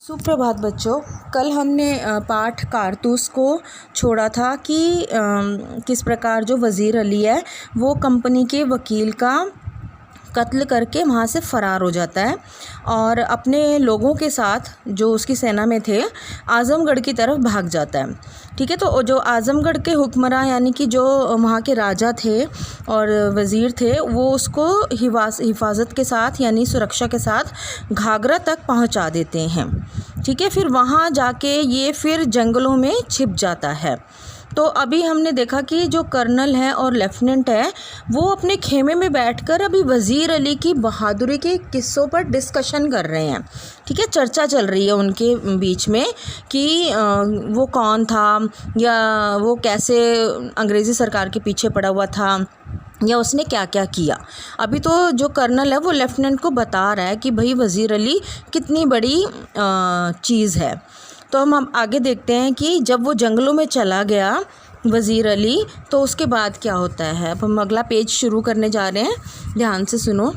सुप्रभात बच्चों। कल हमने पाठ कारतूस को छोड़ा था कि किस प्रकार जो वज़ीर अली है वो कंपनी के वकील का कत्ल करके वहाँ से फ़रार हो जाता है और अपने लोगों के साथ जो उसकी सेना में थे आज़मगढ़ की तरफ भाग जाता है। ठीक है, तो जो आज़मगढ़ के हुक्मरान यानी कि जो वहाँ के राजा थे और वज़ीर थे वो उसको हिफाजत के साथ यानी सुरक्षा के साथ घाघरा तक पहुँचा देते हैं। ठीक है, फिर वहाँ जाके ये फिर जंगलों में छिप जाता है। तो अभी हमने देखा कि जो कर्नल है और लेफ्टिनेंट है वो अपने खेमे में बैठकर अभी वज़ीर अली की बहादुरी के किस्सों पर डिस्कशन कर रहे हैं। ठीक है, चर्चा चल रही है उनके बीच में कि वो कौन था या वो कैसे अंग्रेज़ी सरकार के पीछे पड़ा हुआ था या उसने क्या क्या किया। अभी तो जो कर्नल है वो लेफ्टिनेंट को बता रहा है कि भाई वज़ीर अली कितनी बड़ी चीज़ है। तो हम आगे देखते हैं कि जब वो जंगलों में चला गया वज़ीर अली तो उसके बाद क्या होता है। अब हम अगला पेज शुरू करने जा रहे हैं, ध्यान से सुनो।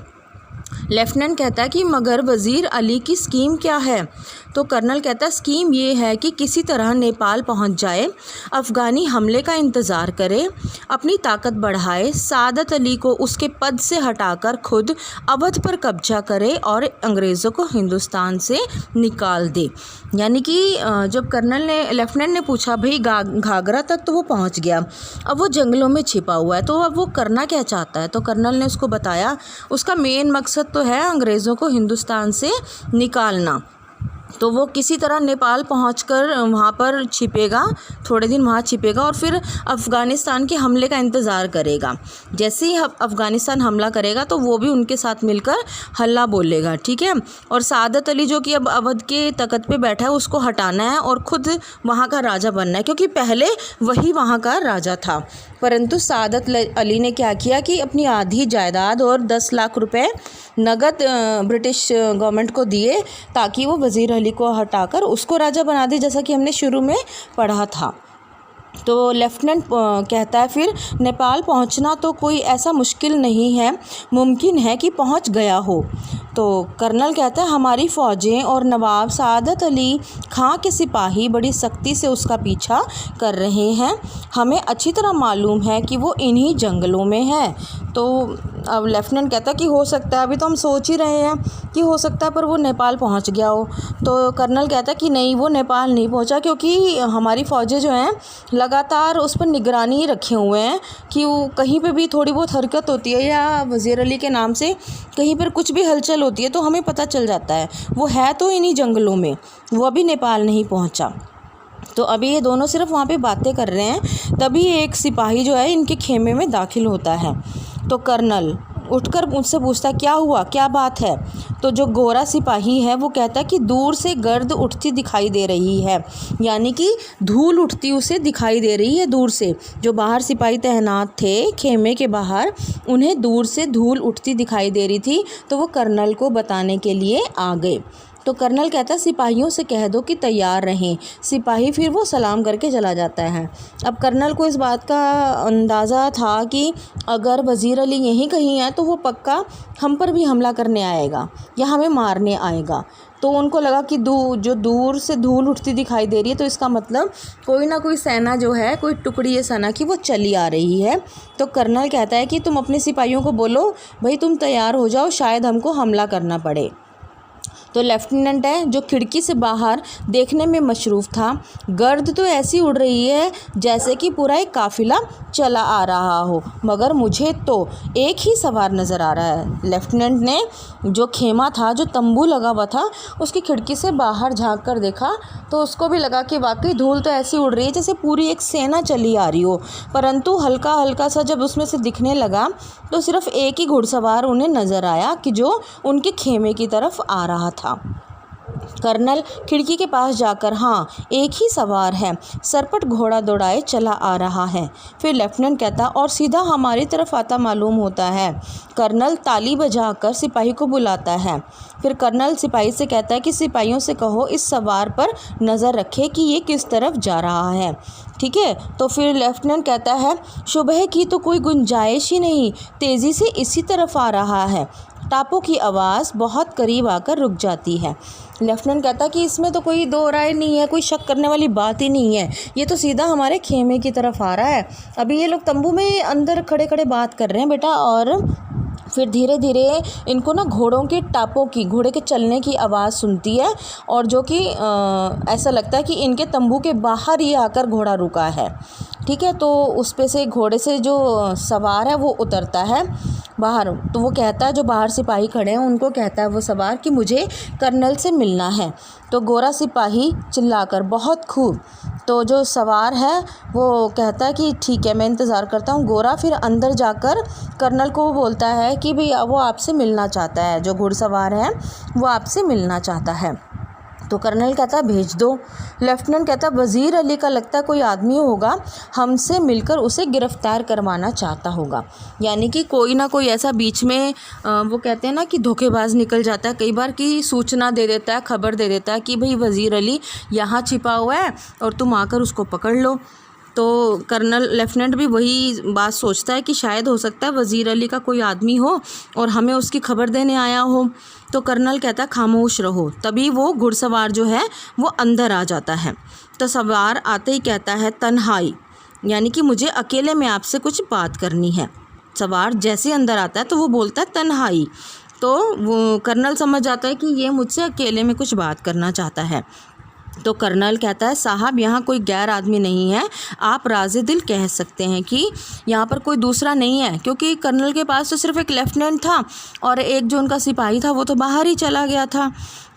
लेफ्टिनेंट कहता है कि मगर वज़ीर अली की स्कीम क्या है। तो कर्नल कहता है स्कीम ये है कि किसी तरह नेपाल पहुंच जाए, अफ़गानी हमले का इंतज़ार करे, अपनी ताकत बढ़ाए, सादत अली को उसके पद से हटाकर खुद अवध पर कब्जा करे और अंग्रेज़ों को हिंदुस्तान से निकाल दे। यानी कि जब लेफ्टिनेंट ने पूछा भाई घाघरा तक तो वो पहुंच गया, अब वो जंगलों में छिपा हुआ है, तो अब वो करना क्या चाहता है। तो कर्नल ने उसको बताया उसका मेन मकसद तो है अंग्रेज़ों को हिंदुस्तान से निकालना। तो वो किसी तरह नेपाल पहुंचकर वहाँ पर छिपेगा, थोड़े दिन वहाँ छिपेगा और फिर अफ़गानिस्तान के हमले का इंतज़ार करेगा। जैसे ही अफ़गानिस्तान हमला करेगा तो वो भी उनके साथ मिलकर हल्ला बोलेगा। ठीक है, और सादत अली जो कि अब अवध के तख्त पे बैठा है उसको हटाना है और ख़ुद वहाँ का राजा बनना है, क्योंकि पहले वही वहाँ का राजा था। परंतु सादत अली ने क्या किया कि अपनी आधी जायदाद और 10 लाख रुपए नगद ब्रिटिश गवर्नमेंट को दिए ताकि वो वज़ीर अली को हटाकर उसको राजा बना दे, जैसा कि हमने शुरू में पढ़ा था। तो लेफ्टिनेंट कहता है फिर नेपाल पहुंचना तो कोई ऐसा मुश्किल नहीं है, मुमकिन है कि पहुंच गया हो। तो कर्नल कहता है हमारी फ़ौजें और नवाब सादत अली खां के सिपाही बड़ी सख्ती से उसका पीछा कर रहे हैं। हमें अच्छी तरह मालूम है कि वो इन्हीं जंगलों में है। तो अब लेफ्टिनेंट कहता है कि हो सकता है, अभी तो हम सोच ही रहे हैं कि हो सकता है पर वो नेपाल पहुंच गया हो। तो कर्नल कहता है कि नहीं, वो नेपाल नहीं पहुंचा, क्योंकि हमारी फ़ौजें जो हैं लगातार उस पर निगरानी रखे हुए हैं कि वो कहीं पे भी थोड़ी बहुत हरकत होती है या वज़ीर अली के नाम से कहीं पर कुछ भी हलचल होती है तो हमें पता चल जाता है वो है तो इन्हीं जंगलों में, वो अभी नेपाल नहीं पहुंचा। तो अभी ये दोनों सिर्फ वहाँ पे बातें कर रहे हैं, तभी एक सिपाही जो है इनके खेमे में दाखिल होता है। तो कर्नल उठकर मुझसे पूछता क्या हुआ, क्या बात है। तो जो गोरा सिपाही है वो कहता है कि दूर से गर्द उठती दिखाई दे रही है, यानी कि धूल उठती उसे दिखाई दे रही है दूर से। जो बाहर सिपाही तैनात थे खेमे के बाहर, उन्हें दूर से धूल उठती दिखाई दे रही थी, तो वो कर्नल को बताने के लिए आ गए। तो कर्नल कहता है सिपाहियों से कह दो कि तैयार रहें। सिपाही फिर वो सलाम करके चला जाता है। अब कर्नल को इस बात का अंदाज़ा था कि अगर वज़ीर अली यहीं कहीं है तो वो पक्का हम पर भी हमला करने आएगा या हमें मारने आएगा। तो उनको लगा कि जो दूर से धूल उठती दिखाई दे रही है तो इसका मतलब कोई ना कोई सेना जो है, कोई टुकड़ी है सेना की, वो चली आ रही है। तो कर्नल कहता है कि तुम अपने सिपाहियों को बोलो भाई तुम तैयार हो जाओ, शायद हमको हमला करना पड़े। तो लेफ्टिनेंट है जो खिड़की से बाहर देखने में मशरूफ़ था, गर्द तो ऐसी उड़ रही है जैसे कि पूरा एक काफ़िला चला आ रहा हो, मगर मुझे तो एक ही सवार नज़र आ रहा है। लेफ्टिनेंट ने जो खेमा था, जो तंबू लगा हुआ था, उसकी खिड़की से बाहर झांक कर देखा तो उसको भी लगा कि वाकई धूल तो ऐसी उड़ रही है जैसे पूरी एक सेना चली आ रही हो। परंतु हल्का हल्का सा जब उसमें से दिखने लगा तो सिर्फ एक ही घुड़सवार उन्हें नज़र आया कि जो उनके खेमे की तरफ आ रहा था। कर्नल खिड़की के पास जाकर हाँ एक ही सवार है, सरपट घोड़ा दौड़ाए चला आ रहा है। फिर लेफ्टिनेंट कहता और सीधा हमारी तरफ आता मालूम होता है। कर्नल ताली बजाकर सिपाही को बुलाता है। फिर कर्नल सिपाही से कहता है कि सिपाहियों से कहो इस सवार पर नज़र रखे कि ये किस तरफ जा रहा है। ठीक है, तो फिर लेफ्टिनेंट कहता है सुबह की तो कोई गुंजाइश ही नहीं, तेज़ी से इसी तरफ आ रहा है। टापू की आवाज़ बहुत करीब आकर रुक जाती है। लेफ्टिनेंट कहता कि इसमें तो कोई दो राय नहीं है, कोई शक करने वाली बात ही नहीं है, ये तो सीधा हमारे खेमे की तरफ आ रहा है। अभी ये लोग तंबू में अंदर खड़े खड़े बात कर रहे हैं बेटा, और फिर धीरे धीरे इनको ना घोड़ों के टापों की, घोड़े के चलने की आवाज़ सुनती है, और जो कि ऐसा लगता है कि इनके तंबू के बाहर ही आकर घोड़ा रुका है। ठीक है, तो उस पे से घोड़े से जो सवार है वो उतरता है बाहर। तो वो कहता है, जो बाहर सिपाही खड़े हैं उनको कहता है वो सवार कि मुझे कर्नल से मिलना है। तो गोरा सिपाही चिल्लाकर बहुत खूब। तो जो सवार है वो कहता है कि ठीक है, मैं इंतज़ार करता हूँ। गोरा फिर अंदर जाकर कर्नल को बोलता है कि भैया वो आपसे मिलना चाहता है, जो घुड़सवार है वो आपसे मिलना चाहता है। तो कर्नल कहता है भेज दो। लेफ्टिनेंट कहता है वज़ीर अली का लगता है कोई आदमी होगा, हमसे मिलकर उसे गिरफ़्तार करवाना चाहता होगा। यानी कि कोई ना कोई ऐसा बीच में वो कहते हैं ना कि धोखेबाज निकल जाता है कई बार, कि सूचना दे देता है, खबर दे देता है कि भाई वज़ीर अली यहाँ छिपा हुआ है और तुम आकर उसको पकड़ लो। तो कर्नल लेफ्टिनेंट भी वही बात सोचता है कि शायद हो सकता है वज़ीर अली का कोई आदमी हो और हमें उसकी खबर देने आया हो। तो कर्नल कहता है खामोश रहो। तभी वो घुड़सवार जो है वो अंदर आ जाता है। तो सवार आते ही कहता है तन्हाई, यानी कि मुझे अकेले में आपसे कुछ बात करनी है। सवार जैसे अंदर आता है तो वो बोलता है तन्हाई। तो वो कर्नल समझ जाता है कि ये मुझसे अकेले में कुछ बात करना चाहता है। तो कर्नल कहता है साहब यहाँ कोई गैर आदमी नहीं है, आप राज़े दिल कह सकते हैं कि यहाँ पर कोई दूसरा नहीं है, क्योंकि कर्नल के पास तो सिर्फ एक लेफ्टिनेंट था और एक जो उनका सिपाही था वो तो बाहर ही चला गया था।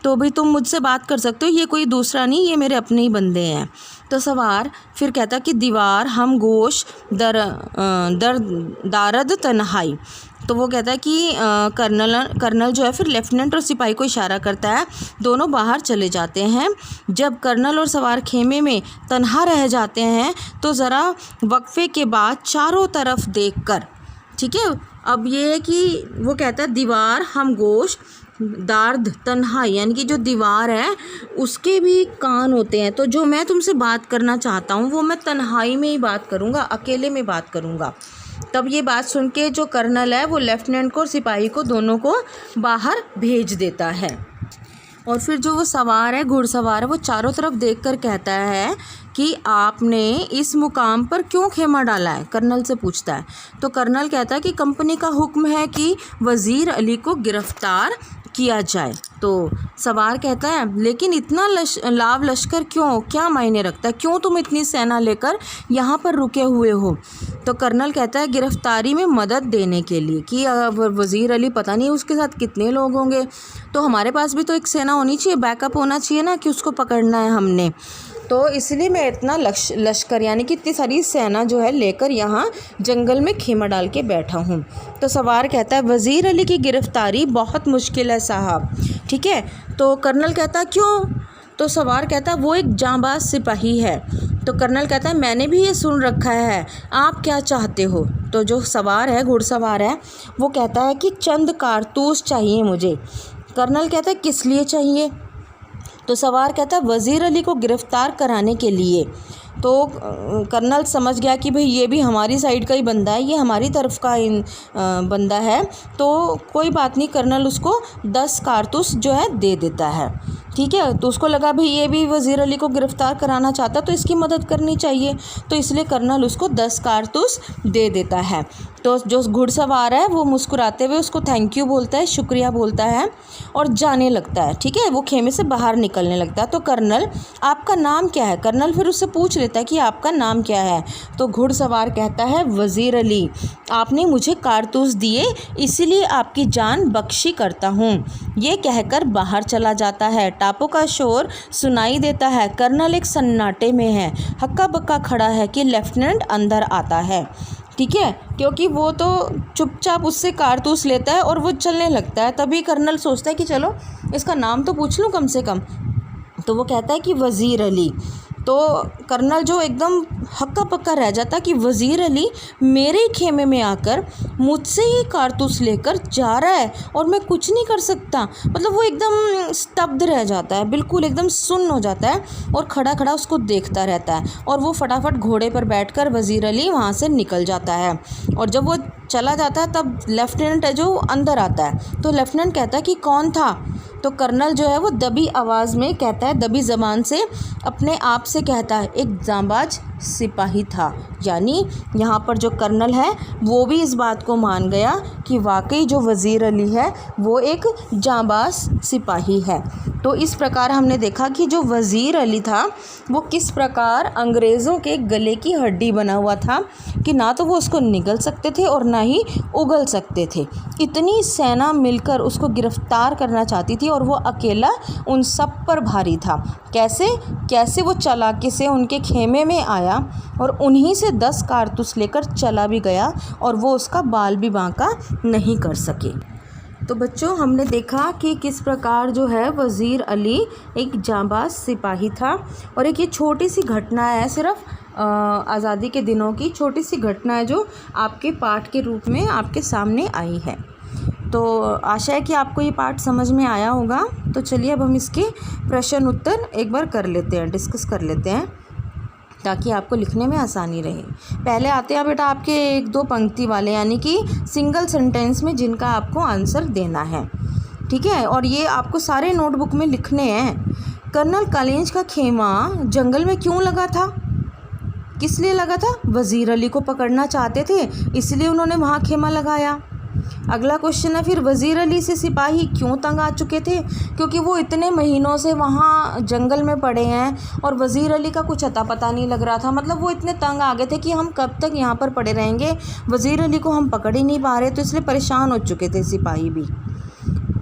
तो भाई तुम मुझसे बात कर सकते हो, ये कोई दूसरा नहीं, ये मेरे अपने ही बंदे हैं। तो सवार फिर कहता कि दीवार हम गोश दारद तन्हाई। तो वो कहता है कि कर्नल जो है फिर लेफ्टिनेंट और सिपाही को इशारा करता है, दोनों बाहर चले जाते हैं। जब कर्नल और सवार खेमे में तन्हा रह जाते हैं तो ज़रा वक्फे के बाद चारों तरफ देखकर, ठीक है, अब ये है कि वो कहता है दीवार हम गोश दार्द तन्हाई, यानी कि जो दीवार है उसके भी कान होते हैं। तो जो मैं तुमसे बात करना चाहता हूँ वो मैं तन्हाई में ही बात करूँगा, अकेले में बात करूँगा। तब ये बात सुन के जो कर्नल है वो लेफ्टिनेंट को और सिपाही को दोनों को बाहर भेज देता है। और फिर जो वो सवार है, घुड़सवार है, वो चारों तरफ देखकर कहता है कि आपने इस मुकाम पर क्यों खेमा डाला है, कर्नल से पूछता है। तो कर्नल कहता है कि कंपनी का हुक्म है कि वज़ीर अली को गिरफ़्तार किया जाए। तो सवार कहता है लेकिन इतना लाव लश्कर क्यों, क्या मायने रखता है, क्यों तुम इतनी सेना लेकर यहाँ पर रुके हुए हो। तो कर्नल कहता है गिरफ्तारी में मदद देने के लिए, कि वज़ीर अली पता नहीं उसके साथ कितने लोग होंगे, तो हमारे पास भी तो एक सेना होनी चाहिए, बैकअप होना चाहिए ना, कि उसको पकड़ना है हमने। तो इसलिए मैं इतना लश्कर यानी कि इतनी सारी सेना जो है लेकर यहाँ जंगल में खेमा डाल के बैठा हूँ। तो सवार कहता है वज़ीर अली की गिरफ़्तारी बहुत मुश्किल है साहब। ठीक है, तो कर्नल कहता क्यों। तो सवार कहता वो एक जांबाज सिपाही है। तो कर्नल कहता है मैंने भी ये सुन रखा है, आप क्या चाहते हो। तो जो सवार है, घुड़सवार है, वो कहता है कि चंद कारतूस चाहिए मुझे। कर्नल कहता है किस लिए चाहिए। तो सवार कहता है वज़ीर अली को गिरफ़्तार कराने के लिए। तो कर्नल समझ गया कि भाई ये भी हमारी साइड का ही बंदा है, ये हमारी तरफ का बंदा है। तो कोई बात नहीं, कर्नल उसको 10 कारतूस जो है दे देता है। ठीक है, तो उसको लगा भाई ये भी वज़ीर अली को गिरफ़्तार कराना चाहता तो इसकी मदद करनी चाहिए, तो इसलिए कर्नल उसको 10 कारतूस दे देता है। तो जो घुड़सवार है वो मुस्कुराते हुए उसको थैंक यू बोलता है, शुक्रिया बोलता है और जाने लगता है। ठीक है, वो खेमे से बाहर निकलने लगता है। तो कर्नल आपका नाम क्या है। कर्नल फिर उससे पूछ लेता है कि आपका नाम क्या है। तो घुड़सवार कहता है वज़ीर अली, आपने मुझे कारतूस दिए इसीलिए आपकी जान बख्शी करता हूँ। ये कहकर बाहर चला जाता है। टापों का शोर सुनाई देता है। कर्नल एक सन्नाटे में है, हक्का बक्का खड़ा है कि लेफ्टिनेंट अंदर आता है। ठीक है, क्योंकि वो तो चुपचाप उससे कारतूस लेता है और वो चलने लगता है। तभी कर्नल सोचता है कि चलो इसका नाम तो पूछ लूँ कम से कम। तो वो कहता है कि वज़ीर अली। तो कर्नल जो एकदम हक्का पक्का रह जाता कि वज़ीर अली मेरे खेमे में आकर मुझसे ही कारतूस लेकर जा रहा है और मैं कुछ नहीं कर सकता। मतलब वो एकदम स्तब्ध रह जाता है, बिल्कुल एकदम सुन्न हो जाता है और खड़ा खड़ा उसको देखता रहता है। और वो फटाफट घोड़े पर बैठकर वज़ीर अली वहाँ से निकल जाता है। और जब वो चला जाता है तब लेफ्टिनेंट है जो अंदर आता है। तो लेफ्टिनेंट कहता है कि कौन था, तो कर्नल जो है वो दबी आवाज़ में कहता है, दबी ज़बान से अपने आप से कहता है, एक जांबाज सिपाही था। यानी यहाँ पर जो कर्नल है वो भी इस बात को मान गया कि वाकई जो वज़ीर अली है वो एक जांबाज सिपाही है। तो इस प्रकार हमने देखा कि जो वज़ीर अली था वो किस प्रकार अंग्रेज़ों के गले की हड्डी बना हुआ था कि ना तो वो उसको निगल सकते थे और ना ही उगल सकते थे। इतनी सेना मिलकर उसको गिरफ्तार करना चाहती थी और वो अकेला उन सब पर भारी था। कैसे वो चालाकी से उनके खेमे में आया और उन्हीं से 10 कारतूस लेकर चला भी गया और वो उसका बाल भी बांका नहीं कर सके। तो बच्चों हमने देखा कि किस प्रकार जो है वज़ीर अली एक जांबाज सिपाही था। और एक ये छोटी सी घटना है, सिर्फ आज़ादी के दिनों की छोटी सी घटना है जो आपके पाठ के रूप में आपके सामने आई है। तो आशा है कि आपको ये पाठ समझ में आया होगा। तो चलिए अब हम इसके प्रश्न उत्तर एक बार कर लेते हैं, डिस्कस कर लेते हैं ताकि आपको लिखने में आसानी रहे। पहले आते हैं बेटा आपके 1-2 पंक्ति वाले, यानी कि सिंगल सेंटेंस में जिनका आपको आंसर देना है, ठीक है। और ये आपको सारे नोटबुक में लिखने हैं। कर्नल कॉलिंज का खेमा जंगल में क्यों लगा था? किस लिए लगा था? वज़ीर अली को पकड़ना चाहते थे इसलिए उन्होंने वहाँ खेमा लगाया। अगला क्वेश्चन है, फिर वज़ीर अली से सिपाही क्यों तंग आ चुके थे? क्योंकि वो इतने महीनों से वहाँ जंगल में पड़े हैं और वज़ीर अली का कुछ अता पता नहीं लग रहा था। मतलब वो इतने तंग आ गए थे कि हम कब तक यहाँ पर पड़े रहेंगे, वज़ीर अली को हम पकड़ ही नहीं पा रहे, तो इसलिए परेशान हो चुके थे सिपाही भी।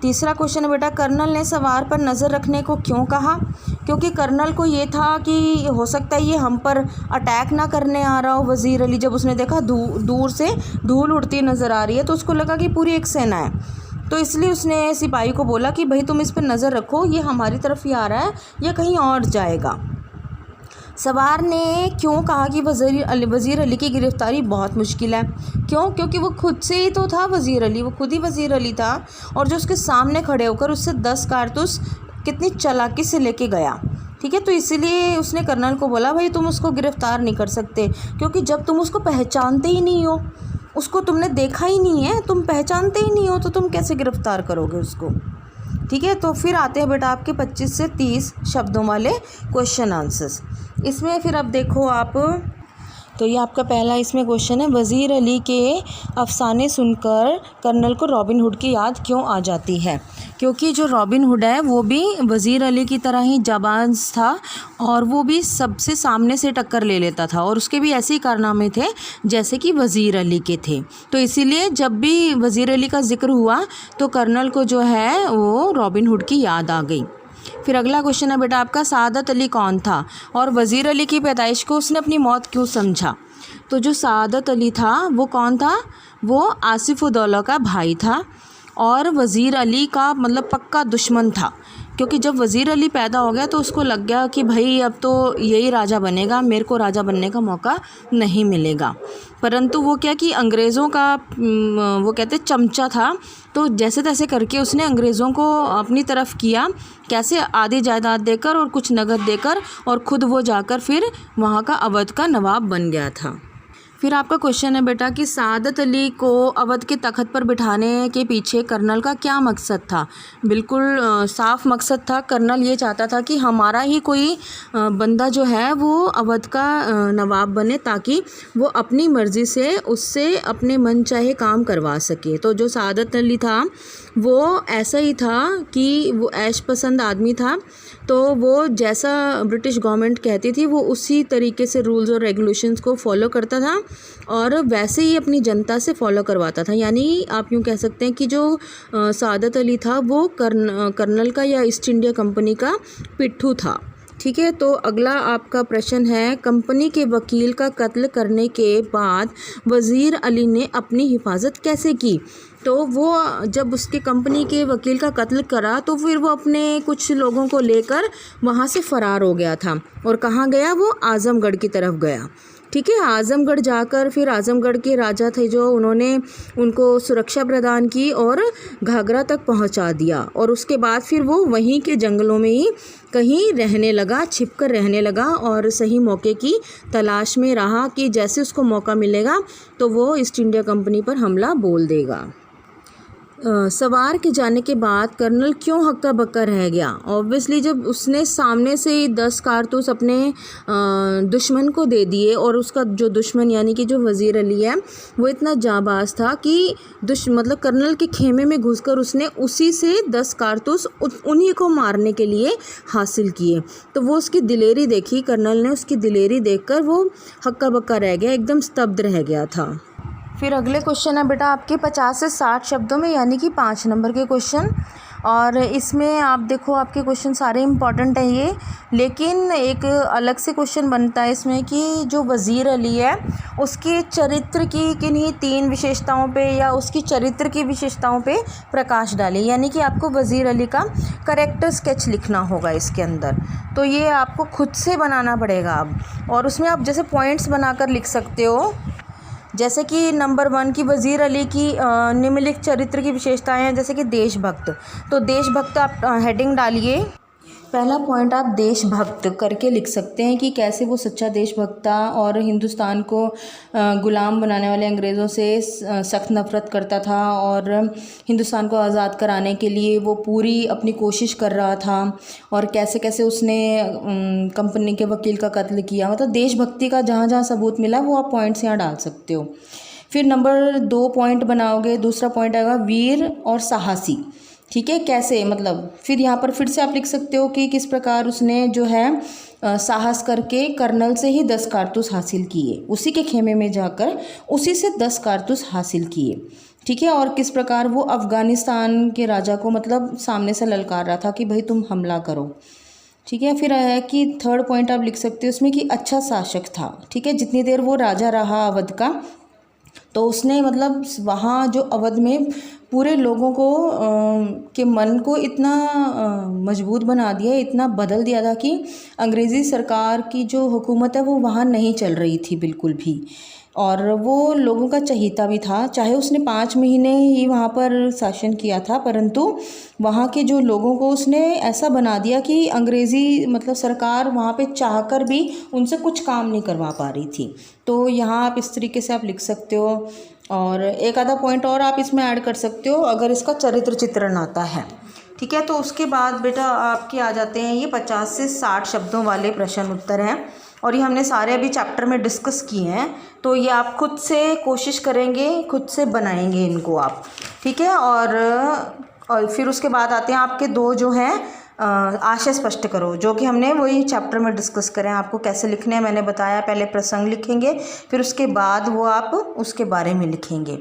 तीसरा क्वेश्चन है बेटा, कर्नल ने सवार पर नज़र रखने को क्यों कहा? क्योंकि कर्नल को ये था कि हो सकता है ये हम पर अटैक ना करने आ रहा हो। वज़ीर अली जब उसने देखा दूर से धूल उड़ती नज़र आ रही है तो उसको लगा कि पूरी एक सेना है, तो इसलिए उसने सिपाही को बोला कि भाई तुम इस पर नज़र रखो, ये हमारी तरफ ही आ रहा है या कहीं और जाएगा। सवार ने क्यों कहा कि वज़ीर अली की गिरफ़्तारी बहुत मुश्किल है? क्यों? क्योंकि वो खुद से ही तो था वज़ीर अली, वो खुद ही वज़ीर अली था और जो उसके सामने खड़े होकर उससे 10 कारतूस कितनी चालाकी से लेके गया, ठीक है। तो इसीलिए उसने कर्नल को बोला भाई तुम उसको गिरफ़्तार नहीं कर सकते, क्योंकि जब तुम उसको पहचानते ही नहीं हो, उसको तुमने देखा ही नहीं है, तुम पहचानते ही नहीं हो, तो तुम कैसे गिरफ़्तार करोगे उसको, ठीक है। तो फिर आते हैं बेटा आपके 25 से 30 शब्दों वाले क्वेश्चन आंसर्स। इसमें फिर अब देखो आप, तो ये आपका पहला इसमें क्वेश्चन है, वज़ीर अली के अफसाने सुनकर कर्नल को रॉबिन हुड की याद क्यों आ जाती है? क्योंकि जो रॉबिन हुड है वो भी वज़ीर अली की तरह ही जाबाज था और वो भी सबसे सामने से टक्कर ले लेता था और उसके भी ऐसे ही कारनामे थे जैसे कि वज़ीर अली के थे। तो इसीलिए जब भी वज़ीर अली का जिक्र हुआ तो कर्नल को जो है वो रॉबिन हुड की याद आ गई। फिर अगला क्वेश्चन है बेटा आपका, सआदत अली कौन था और वज़ीर अली की पैदाइश को उसने अपनी मौत क्यों समझा? तो जो सआदत अली था वो कौन था? वो आसिफ उद दौला का भाई था और वज़ीर अली का मतलब पक्का दुश्मन था, क्योंकि जब वज़ीर अली पैदा हो गया तो उसको लग गया कि भाई अब तो यही राजा बनेगा, मेरे को राजा बनने का मौका नहीं मिलेगा। परंतु वो क्या कि अंग्रेज़ों का वो कहते चमचा था, तो जैसे तैसे करके उसने अंग्रेज़ों को अपनी तरफ किया, कैसे आधी जायदाद देकर और कुछ नगद देकर, और ख़ुद वो जाकर फिर वहाँ का अवध का नवाब बन गया था। फिर आपका क्वेश्चन है बेटा कि सआदत अली को अवध के तख्त पर बिठाने के पीछे कर्नल का क्या मकसद था? बिल्कुल साफ मकसद था। कर्नल ये चाहता था कि हमारा ही कोई बंदा जो है वो अवध का नवाब बने, ताकि वो अपनी मर्ज़ी से उससे अपने मन चाहे काम करवा सके। तो जो सआदत अली था वो ऐसा ही था कि वो ऐश पसंद आदमी था, तो वो जैसा ब्रिटिश गवर्नमेंट कहती थी वो उसी तरीके से रूल्स और रेगुलेशंस को फॉलो करता था और वैसे ही अपनी जनता से फॉलो करवाता था। यानी आप यूँ कह सकते हैं कि जो सआदत अली था वो कर्नल का या ईस्ट इंडिया कंपनी का पिट्ठू था, ठीक है। तो अगला आपका प्रश्न है, कंपनी के वकील का कत्ल करने के बाद वज़ीर अली ने अपनी हिफाजत कैसे की? तो वो जब उसके कंपनी के वकील का कत्ल करा तो फिर वो अपने कुछ लोगों को लेकर वहाँ से फ़रार हो गया था और कहाँ गया? वो आज़मगढ़ की तरफ गया। ठीक है। आज़मगढ़ जाकर फिर आज़मगढ़ के राजा थे जो, उन्होंने उनको सुरक्षा प्रदान की और घाघरा तक पहुंचा दिया, और उसके बाद फिर वो वहीं के जंगलों में ही कहीं रहने लगा, छिपकर रहने लगा और सही मौके की तलाश में रहा कि जैसे उसको मौका मिलेगा तो वो ईस्ट इंडिया कंपनी पर हमला बोल देगा। सवार के जाने के बाद कर्नल क्यों हक्का बक्का रह गया? ऑब्वियसली जब उसने सामने से 10 कारतूस अपने दुश्मन को दे दिए, और उसका जो दुश्मन यानी कि जो वज़ीर अली है वो इतना जाबाज था कि मतलब कर्नल के खेमे में घुसकर उसने उसी से 10 कारतूस उन्हीं को मारने के लिए हासिल किए। तो वो उसकी दिलेरी देखी, कर्नल ने उसकी दिलेरी देखकर वो हक्का बक्का रह गया, एकदम स्तब्ध रह गया था। फिर अगले क्वेश्चन है बेटा आपके 50 से 60 शब्दों में, यानी कि 5 नंबर के क्वेश्चन। और इसमें आप देखो आपके क्वेश्चन सारे इम्पॉर्टेंट हैं ये, लेकिन एक अलग से क्वेश्चन बनता है इसमें कि जो वज़ीर अली है उसके चरित्र की किन्हीं 3 विशेषताओं पे या उसकी चरित्र की विशेषताओं पे प्रकाश डालें, यानी कि आपको वज़ीर अली का कैरेक्टर स्केच लिखना होगा इसके अंदर। तो ये आपको खुद से बनाना पड़ेगा अब, और उसमें आप जैसे पॉइंट्स बनाकर लिख सकते हो, जैसे कि नंबर 1 की वज़ीर अली की निम्नलिखित चरित्र की विशेषताएं हैं, जैसे कि देशभक्त। तो देशभक्त आप हेडिंग डालिए, पहला पॉइंट आप देशभक्त करके लिख सकते हैं कि कैसे वो सच्चा देशभक्त था और हिंदुस्तान को गुलाम बनाने वाले अंग्रेज़ों से सख्त नफ़रत करता था, और हिंदुस्तान को आज़ाद कराने के लिए वो पूरी अपनी कोशिश कर रहा था, और कैसे कैसे उसने कंपनी के वकील का कत्ल किया। मतलब देशभक्ति का जहाँ जहाँ सबूत मिला वो आप पॉइंट्स यहाँ डाल सकते हो। फिर नंबर 2 पॉइंट बनाओगे, दूसरा पॉइंट आएगा वीर और साहसी। ठीक है, कैसे मतलब फिर यहाँ पर फिर से आप लिख सकते हो कि किस प्रकार उसने जो है साहस करके कर्नल से ही 10 कारतूस हासिल किए, उसी के खेमे में जाकर उसी से 10 कारतूस हासिल किए। ठीक है, और किस प्रकार वो अफ़गानिस्तान के राजा को मतलब सामने से ललकार रहा था कि भाई तुम हमला करो। ठीक है, फिर है कि 3rd पॉइंट आप लिख सकते हो उसमें कि अच्छा शासक था। ठीक है, जितनी देर वो राजा रहा अवध का, तो उसने मतलब वहाँ जो अवध में पूरे लोगों को के मन को इतना मजबूत बना दिया, इतना बदल दिया था कि अंग्रेज़ी सरकार की जो हुकूमत है वो वहाँ नहीं चल रही थी बिल्कुल भी, और वो लोगों का चहीता भी था। चाहे उसने 5 महीने ही वहाँ पर शासन किया था, परंतु वहाँ के जो लोगों को उसने ऐसा बना दिया कि अंग्रेज़ी मतलब सरकार वहाँ पे चाहकर भी उनसे कुछ काम नहीं करवा पा रही थी। तो यहाँ आप इस तरीके से आप लिख सकते हो, और एक आधा पॉइंट और आप इसमें ऐड कर सकते हो अगर इसका चरित्र चित्रण आता है। ठीक है, तो उसके बाद बेटा आपके आ जाते हैं ये 50 से 60 शब्दों वाले प्रश्न उत्तर हैं, और ये हमने सारे अभी चैप्टर में डिस्कस किए हैं। तो ये आप खुद से कोशिश करेंगे, खुद से बनाएंगे इनको आप। ठीक है, और फिर उसके बाद आते हैं आपके 2 जो हैं आशय स्पष्ट करो, जो कि हमने वही चैप्टर में डिस्कस करें। आपको कैसे लिखने हैं मैंने बताया, पहले प्रसंग लिखेंगे, फिर उसके बाद वो आप उसके बारे में लिखेंगे।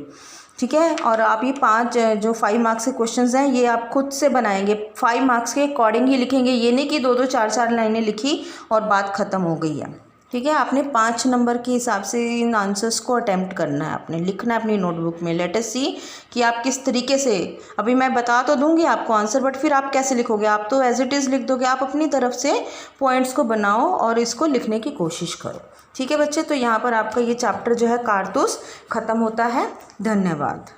ठीक है, और आप ये 5 जो 5 मार्क्स के क्वेश्चंस हैं ये आप खुद से बनाएंगे, 5 मार्क्स के अकॉर्डिंग ही लिखेंगे। ये नहीं कि 2-2 4-4 लाइनें लिखी और बात ख़त्म हो गई है। ठीक है, आपने 5 नंबर के हिसाब से इन आंसर्स को अटैम्प्ट करना है, आपने लिखना है अपनी नोटबुक में। लेट अस सी कि आप किस तरीके से, अभी मैं बता तो दूंगी आपको आंसर, बट फिर आप कैसे लिखोगे। आप तो एज इट इज़ लिख दोगे, आप अपनी तरफ से पॉइंट्स को बनाओ और इसको लिखने की कोशिश करो। ठीक है बच्चे, तो यहाँ पर आपका ये चैप्टर जो है कारतूस ख़त्म होता है। धन्यवाद।